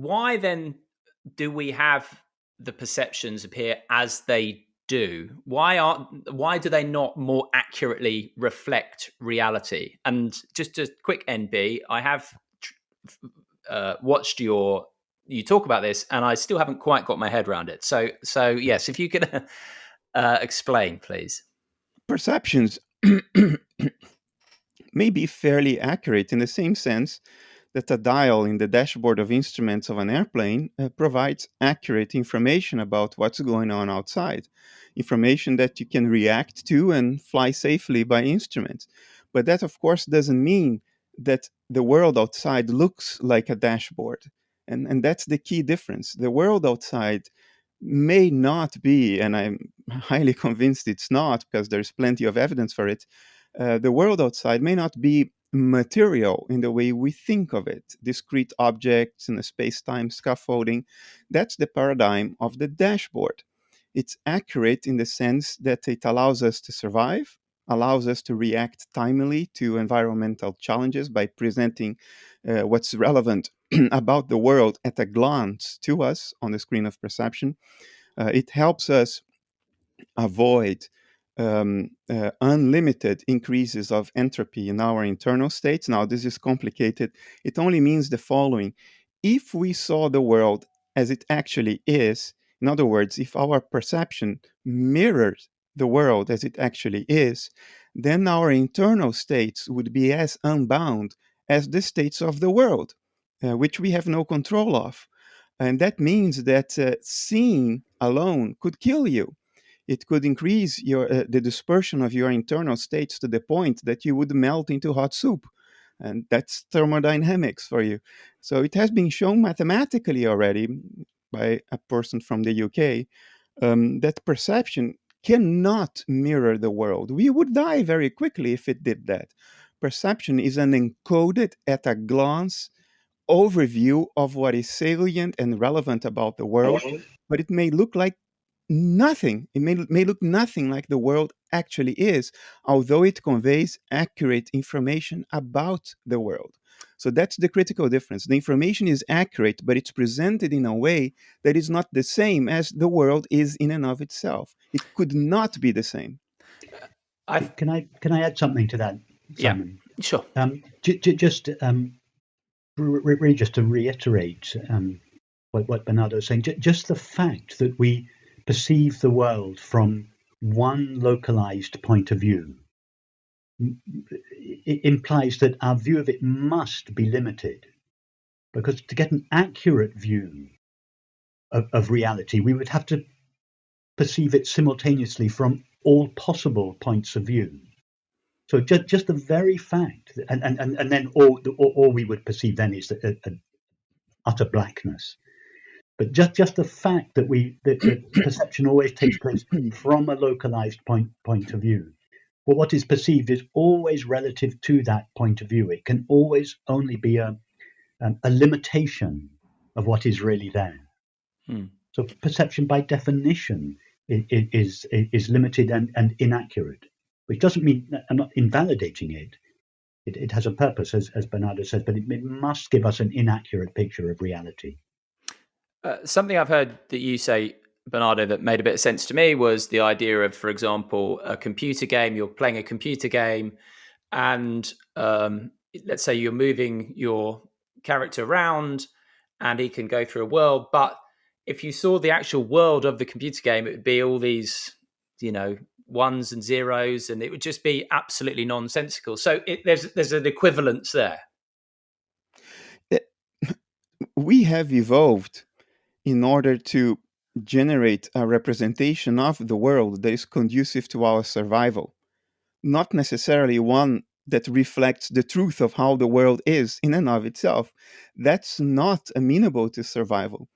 why then do we have the perceptions appear as they do? Why do they not more accurately reflect reality? And just a quick NB, I have watched you talk about this, and I still haven't quite got my head around it. So yes, if you could explain, please. Perceptions may be fairly accurate in the same sense that a dial in the dashboard of instruments of an airplane provides accurate information about what's going on outside, information that you can react to and fly safely by instruments. But that, of course, doesn't mean that the world outside looks like a dashboard. And that's the key difference. The world outside may not be, and I'm highly convinced it's not, because there's plenty of evidence for it, the world outside may not be material in the way we think of it, discrete objects in a space-time scaffolding. That's the paradigm of the dashboard. It's accurate in the sense that it allows us to survive, allows us to react timely to environmental challenges by presenting what's relevant about the world at a glance to us on the screen of perception. It helps us avoid unlimited increases of entropy in our internal states. Now, this is complicated. It only means the following. If we saw the world as it actually is, in other words, if our perception mirrored the world as it actually is, then our internal states would be as unbound as the states of the world, which we have no control of. And that means that seeing alone could kill you. It could increase the dispersion of your internal states to the point that you would melt into hot soup. And that's thermodynamics for you. So it has been shown mathematically already by a person from the UK that perception cannot mirror the world. We would die very quickly if it did that. Perception is an encoded at a glance overview of what is salient and relevant about the world, but it may look like nothing. It may look nothing like the world actually is, although it conveys accurate information about the world. So that's the critical difference. The information is accurate, but it's presented in a way that is not the same as the world is in and of itself. It could not be the same. Can I add something to that, Simon? Yeah, sure. Just really just to reiterate what Bernardo is saying, just the fact that we perceive the world from one localized point of view, it implies that our view of it must be limited, because to get an accurate view of reality, we would have to perceive it simultaneously from all possible points of view. So just the very fact, and then all we would perceive then is utter blackness. But just the fact that that perception always takes place from a localized point of view. Well, what is perceived is always relative to that point of view. It can always only be a limitation of what is really there. So perception, by definition, is limited and inaccurate. Which doesn't mean I'm not invalidating it. It has a purpose, as Bernardo says, but it must give us an inaccurate picture of reality. Something I've heard that you say, Bernardo, that made a bit of sense to me was the idea of, for example, a computer game. You're playing a computer game, and let's say you're moving your character around, and he can go through a world. But if you saw the actual world of the computer game, it would be all these, ones and zeros, and it would just be absolutely nonsensical. So there's an equivalence there. We have evolved in order to generate a representation of the world that is conducive to our survival, not necessarily one that reflects the truth of how the world is in and of itself. That's not amenable to survival.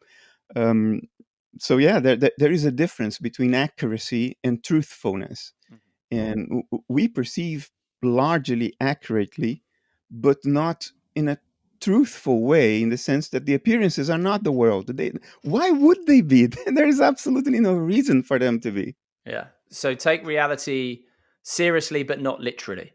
So yeah, there is a difference between accuracy and truthfulness. And we perceive largely accurately, but not in a truthful way, in the sense that the appearances are not the world. Why would they be? There is absolutely no reason for them to be. Yeah. So take reality seriously, but not literally.